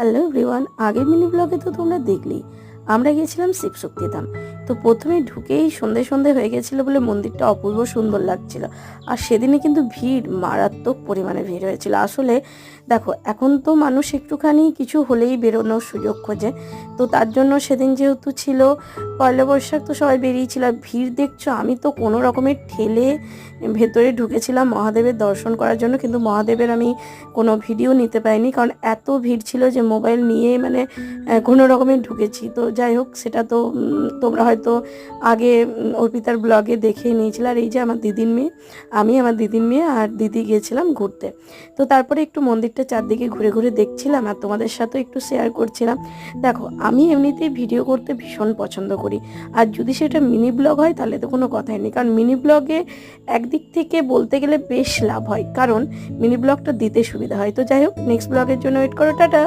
Hello everyone, আগের mini ব্লগে তো তোমরা দেখলেই আমরা গিয়েছিলাম শিবশক্তিধাম। তো প্রথমে ঢুকেই সন্ধে সন্ধে হয়ে গেছিলো বলে মন্দিরটা অপূর্ব সুন্দর লাগছিল। আর সেদিনে কিন্তু ভিড়, মারাত্মক পরিমাণে ভিড় হয়েছিল। আসলে দেখো, এখন তো মানুষ একটুখানি কিছু হলেই বেরোনোর সুযোগ খোঁজে। তো তার জন্য সেদিন যেহেতু ছিল পয়লা বৈশাখ, তো সবাই বেরিয়েছিল। আর ভিড় দেখছো, আমি তো কোনো রকমের ঠেলে ভেতরে ঢুকেছিলাম মহাদেবের দর্শন করার জন্য, কিন্তু মহাদেবের আমি কোনো ভিডিও নিতে পারিনি, কারণ এত ভিড় ছিল যে মোবাইল নিয়ে মানে কোনো রকমে ঢুকেছি। তো যাই হোক, সেটা তো তোমরা হয়তো আগে অর্পিতার ব্লগে দেখে নিয়েছিলে। আর এই যে আমার দিদির মেয়ে, আমি, আমার দিদির মেয়ে আর দিদি গিয়েছিলাম ঘুরতে। তো তারপরে একটু মন্দিরটা চারদিকে ঘুরে ঘুরে দেখছিলাম আর তোমাদের সাথেও একটু শেয়ার করছিলাম। দেখো, আমি এমনিতেই ভিডিও করতে ভীষণ পছন্দ করি। আর যদি সেটা মিনি ব্লগ হয় তাহলে তো কোনো কথাই নেই, কারণ মিনি ব্লগে একদিক থেকে বলতে গেলে বেশ লাভ হয়, কারণ মিনি ব্লগটা দিতে সুবিধা হয়। তো যাই হোক, নেক্সট ব্লগের জন্য ওয়েট করো। টাটা।